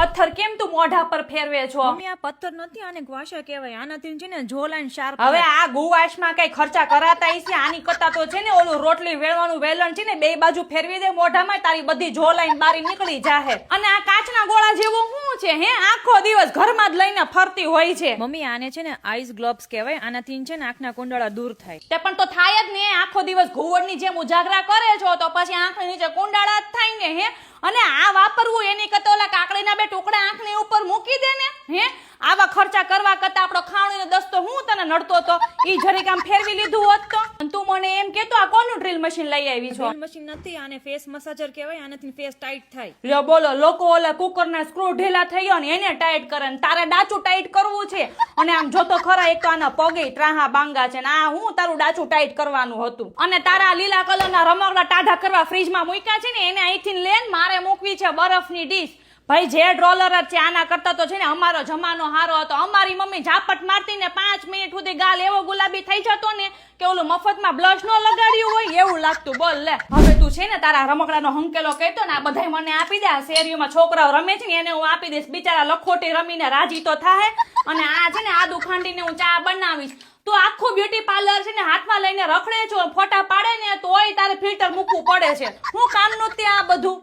પથ્થર કેમ તું મોઢા પર ફેરવે છો? મમ્મી આ પથ્થર નથી, આને ગ્વાશા કહેવાય. આનાથી છે ને જોલાઈન શાર્પ. હવે આ ગુવાશમાં કઈ ખર્ચા કરાતા હશે? આની કરતા તો છે ને ઓલું રોટલી વેલવાનું વેલણ છે ને બે બાજુ ફેરવી દે મોઢામાં, તારી બધી જોલાઈન બારી નીકળી જાહે. અને આ કાચના ગોળા જેવું શું છે હે? આખો દિવસ ઘરમાં જ લઈને ફરતી હોય છે. મમ્મી આને છે ને આઈસ ગ્લોબ્સ કહેવાય. આનાથી છે ને આંખના કુંડાળા દૂર થાય. તે પણ તો થાય જ ને, આખો દિવસ ઘુવડની જેમ ઉજાગરા કરે છો તો પછી આંખની નીચે કુંડાળા જ થાય ને હે. અને આ વાપરવું એની કરતા ઓલા કાકડીના બે ટુકડા આંખની ઉપર મૂકી દે ને હે. આવા ખર્ચા કરવા કરતા આપણો ખાવણીનો દસ્તો હું તને નડતો તો ઈ જરીક આમ ફેરવી લીધું હોત તો. અને તું મને એમ કેતો આ કોનું ડ્રીલ મશીન લઈ આવી છો? ડ્રીલ મશીન નથી, આને ફેસ મસાજર કહેવાય. આનાથી ફેસ ટાઈટ થાય. લ્યો બોલો, લોકો ઓલા કુકરના સ્ક્રૂ ઢીલા થઈ ગયો ને એને ટાઈટ કરે ને તારે ડાચું ટાઈટ કરવું છે. અને આમ જોતો ખરા એક તો આના પગે ત્રાહા બાંગા છે ને આ હું તારું ડાચું ટાઈટ કરવાનું હતું. અને તારા લીલા કલરના રમકડા ટાઢા કરવા ફ્રીજમાં મૂક્યા છે ને એને અહીંથી લેન મારે મૂકવી છે બરફની ડીશ. ભાઈ જેડ રોલર જ છે, આના કરતા તો છે ને અમારો જમાનો હારો હતો. અમારી મમ્મી ઝાપટ મારતી ને 5 મિનિટ સુધી ગાલ એવો ગુલાબી થઈ જતો ને કે ઓલું મફતમાં બ્લશ નો લગાડ્યું હોય એવું લાગતું. બોલ લે, હવે તું છે ને તારા રમકડાનો હંકેલો કહેતો ને આ બધાય મને આપી દે. આ શેરીઓમાં છોકરાઓ રમે છે ને એને હું આપી દઈશ, બિચારા લખોટી રમીને રાજી તો થાય. અને આ છે ને આદુ ખાંડીને હું ચા બનાવીશ. તું આખું બ્યુટી પાર્લર છે ને હાથમાં લઈને રખડે છો, ફોટા પાડે ને તોય તારે ફિલ્ટર મૂકવું પડે છે. હું કામનું તે આ બધું